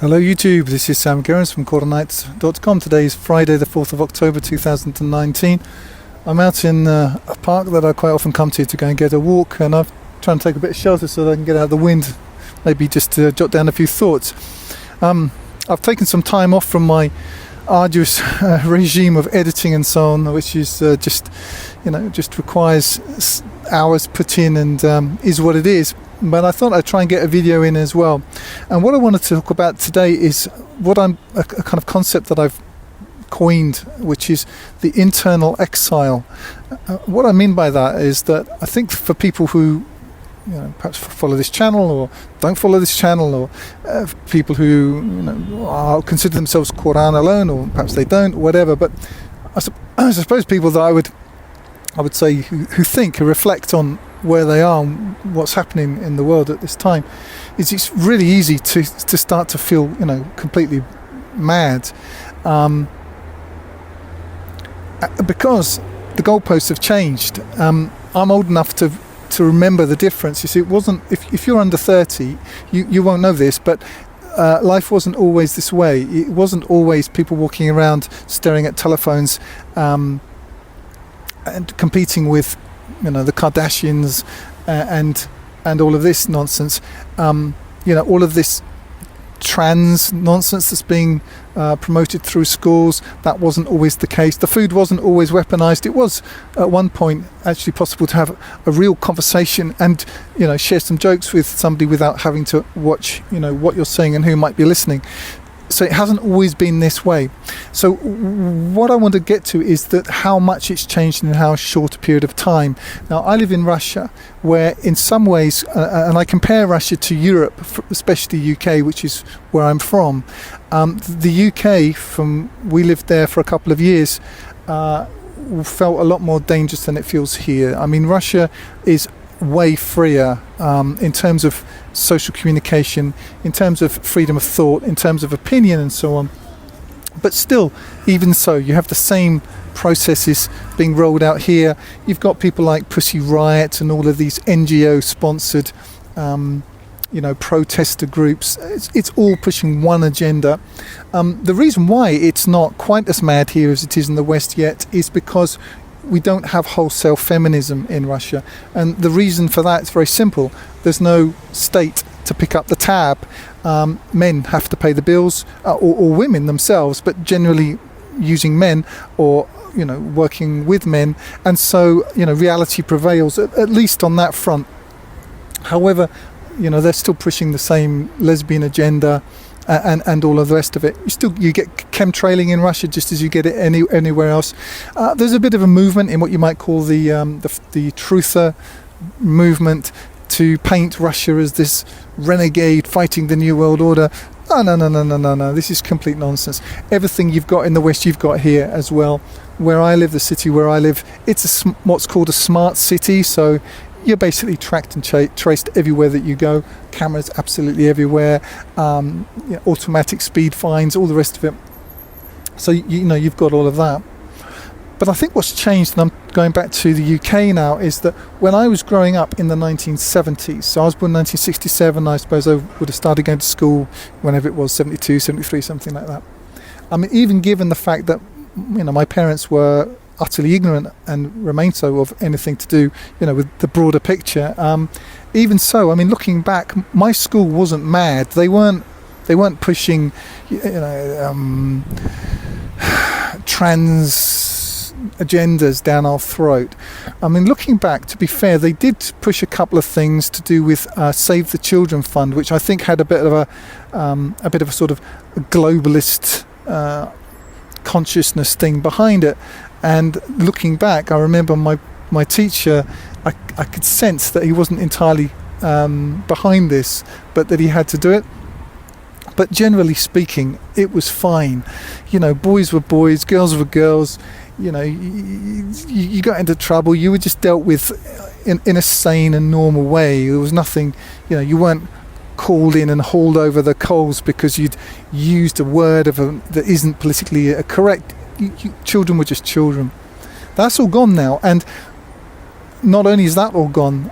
Hello YouTube, this is Sam Gerrans from Qur'anites.com. Today is Friday the 4th of October 2019. I'm out in a park that I quite often come to go and get a walk, and I'm trying to take a bit of shelter so that I can get out of the wind, maybe just to jot down a few thoughts. I've taken some time off from my arduous regime of editing and so on, which is just requires hours put in and is what it is. But I thought I'd try and get a video in as well. And what I wanted to talk about today is a kind of concept that I've coined, which is the internal exile. What I mean by that is that I think for people who perhaps follow this channel or don't follow this channel, or people who consider themselves Qur'an alone, or perhaps they don't, whatever. But I suppose people that I would say who reflect on where they are and what's happening in the world at this time, it's really easy to start to feel completely mad, because the goalposts have changed. I'm old enough to remember the difference. You see, it wasn't, if you're under 30, you won't know this, but life wasn't always this way. It wasn't always people walking around staring at telephones and competing with the Kardashians and all of this nonsense. All of this trans nonsense that's being promoted through schools. That wasn't always the case. The food wasn't always weaponized. It was at one point actually possible to have a real conversation and share some jokes with somebody without having to watch what you're saying and who might be listening. So it hasn't always been this way. So what I want to get to is that how much it's changed in how short a period of time. Now, I live in Russia, where in some ways, and I compare Russia to Europe, especially UK, which is where I'm from. The UK, we lived there for a couple of years, felt a lot more dangerous than it feels here. I mean, Russia is way freer in terms of social communication, in terms of freedom of thought, in terms of opinion and so on. But still, even so, you have the same processes being rolled out here. You've got people like Pussy Riot and all of these NGO sponsored protester groups. It's all pushing one agenda. The reason why it's not quite as mad here as it is in the West yet is because we don't have wholesale feminism in Russia, and the reason for that is very simple. There's no state to pick up the tab. Men have to pay the bills, or women themselves, but generally using men or working with men, and so reality prevails at least on that front. However, they're still pushing the same lesbian agenda and all of the rest of it. You get chemtrailing in Russia just as you get it anywhere else. There's a bit of a movement in what you might call the truther movement to paint Russia as this renegade fighting the New World Order. No. This is complete nonsense. Everything you've got in the West, you've got here as well. Where I live, the city where I live, it's what's called a smart city. So you're basically tracked and traced everywhere that you go. Cameras absolutely everywhere. Automatic speed fines, all the rest of it. So you've got all of that. But I think what's changed, and I'm going back to the UK now, is that when I was growing up in the 1970s, so I was born in 1967, I suppose I would have started going to school whenever it was, 72, 73, something like that. I mean, even given the fact that my parents were utterly ignorant and remain so of anything to do with the broader picture, even so, I mean, looking back, my school wasn't mad. They weren't pushing trans agendas down our throat. I mean, looking back, to be fair, they did push a couple of things to do with Save the Children Fund, which I think had a bit of a sort of globalist consciousness thing behind it. And looking back, I remember my teacher, I could sense that he wasn't entirely behind this, but that he had to do it. But generally speaking, it was fine. Boys were boys, girls were girls. You got into trouble, you were just dealt with in a sane and normal way. There was nothing, you weren't called in and hauled over the coals because you'd used a word that isn't politically correct. Children were just children. That's all gone now, and not only is that all gone,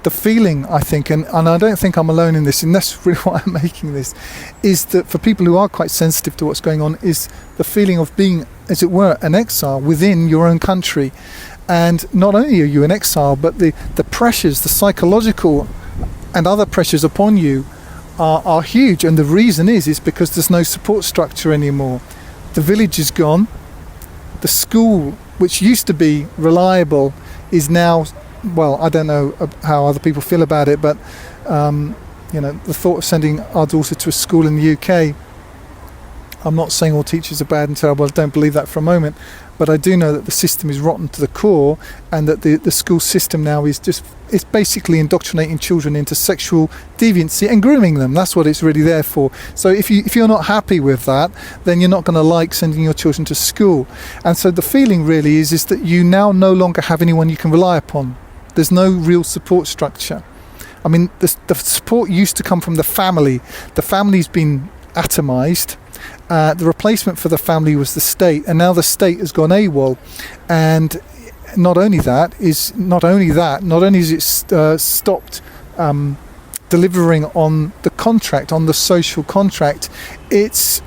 the feeling, I think, and I don't think I'm alone in this, and that's really why I'm making this, is that for people who are quite sensitive to what's going on, is the feeling of being, as it were, an exile within your own country. And not only are you an exile, but the pressures, the psychological and other pressures upon you are huge. And the reason is because there's no support structure anymore. The village is gone. The school, which used to be reliable, is now, well, I don't know how other people feel about it, but the thought of sending our daughter to a school in the UK, I'm not saying all teachers are bad and terrible, I don't believe that for a moment, but I do know that the system is rotten to the core, and that the school system now is it's basically indoctrinating children into sexual deviancy and grooming them. That's what it's really there for. So if you're not happy with that, then you're not going to like sending your children to school. And so the feeling really is that you now no longer have anyone you can rely upon. There's no real support structure. I mean, the support used to come from the family. The family's been atomized. The replacement for the family was the state, and now the state has gone AWOL. And not only is it stopped delivering on the contract, on the social contract, it's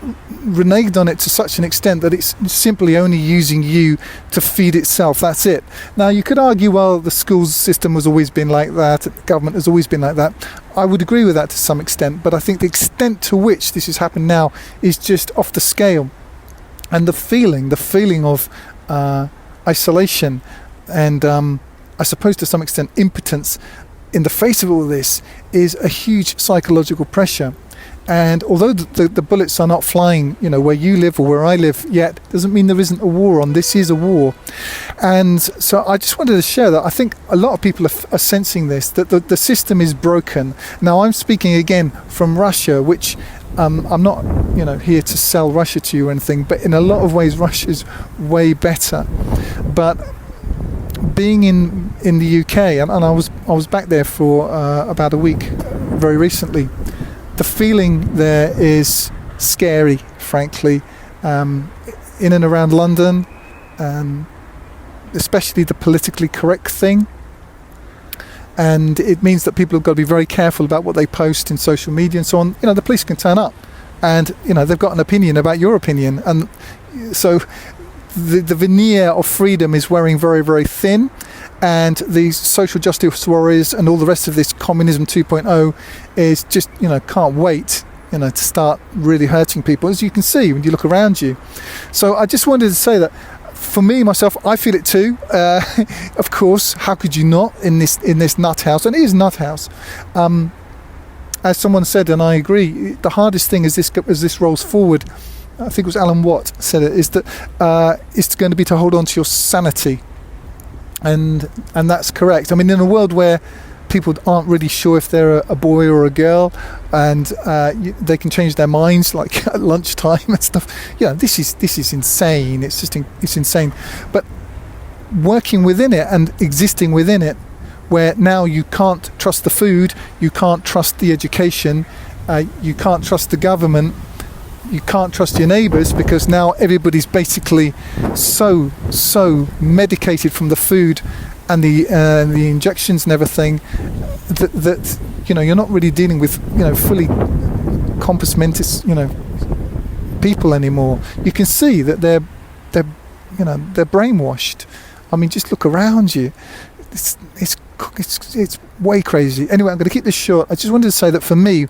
reneged on it to such an extent that it's simply only using you to feed itself. That's it. Now, you could argue, well, the school system has always been like that, the government has always been like that. I would agree with that to some extent, but I think the extent to which this has happened now is just off the scale. And the feeling of isolation and I suppose to some extent impotence in the face of all this is a huge psychological pressure. And although the bullets are not flying, where you live or where I live yet, doesn't mean there isn't a war on. This is a war. And so I just wanted to share that. I think a lot of people are sensing this, that the system is broken. Now, I'm speaking again from Russia, which I'm not, here to sell Russia to you or anything, but in a lot of ways, Russia's way better. But being in the UK, and I was back there for about a week very recently, the feeling there is scary, frankly. In and around London, especially the politically correct thing. And it means that people have got to be very careful about what they post in social media and so on. The police can turn up and, they've got an opinion about your opinion. And so the veneer of freedom is wearing very, very thin. And these social justice warriors and all the rest of this communism 2.0 is just, can't wait, to start really hurting people, as you can see when you look around you. So I just wanted to say that for me, myself, I feel it too. Of course, how could you not in this nut house? And it is nut house. As someone said, and I agree, the hardest thing as this rolls forward, I think it was Alan Watt said it, is that it's going to be to hold on to your sanity. And that's correct. I mean, in a world where people aren't really sure if they're a boy or a girl, and they can change their minds like at lunchtime and stuff. This is insane. It's insane. But working within it and existing within it, where now you can't trust the food, you can't trust the education, you can't trust the government, you can't trust your neighbours, because now everybody's basically so medicated from the food and the injections and everything that you're not really dealing with fully compos mentis people anymore. You can see that they're brainwashed. I mean, just look around you. It's way crazy. Anyway, I'm going to keep this short. I just wanted to say that for me,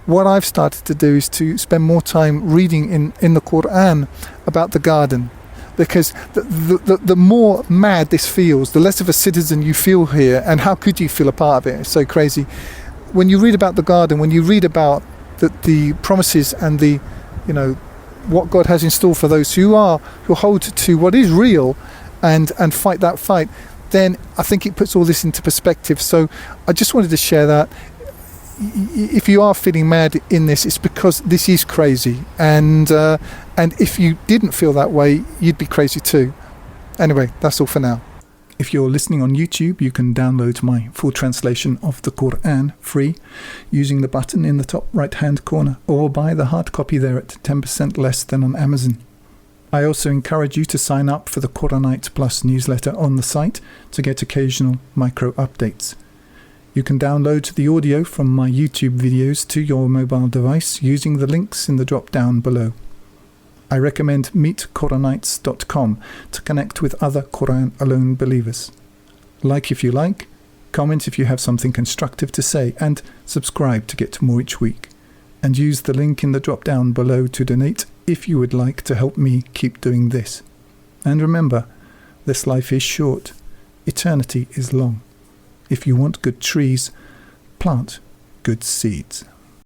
what I've started to do is to spend more time reading in the Qur'an about the garden, because the more mad this feels, the less of a citizen you feel here, and how could you feel a part of it? It's so crazy. When you read about the garden, when you read about the promises and the what God has in store for those who hold to what is real and fight that fight, then I think it puts all this into perspective. So I just wanted to share that. If you are feeling mad in this, it's because this is crazy, and if you didn't feel that way, you'd be crazy too. Anyway, that's all for now. If you're listening on YouTube, you can download my full translation of the Qur'an free using the button in the top right hand corner, or buy the hard copy there at 10% less than on Amazon. I also encourage you to sign up for the Qur'anite Plus newsletter on the site to get occasional micro updates. You can download the audio from my YouTube videos to your mobile device using the links in the drop down below. I recommend meetquranites.com to connect with other Qur'an alone believers. Like if you like, comment if you have something constructive to say, and subscribe to get more each week. And use the link in the drop down below to donate if you would like to help me keep doing this. And remember, this life is short, eternity is long. If you want good trees, plant good seeds.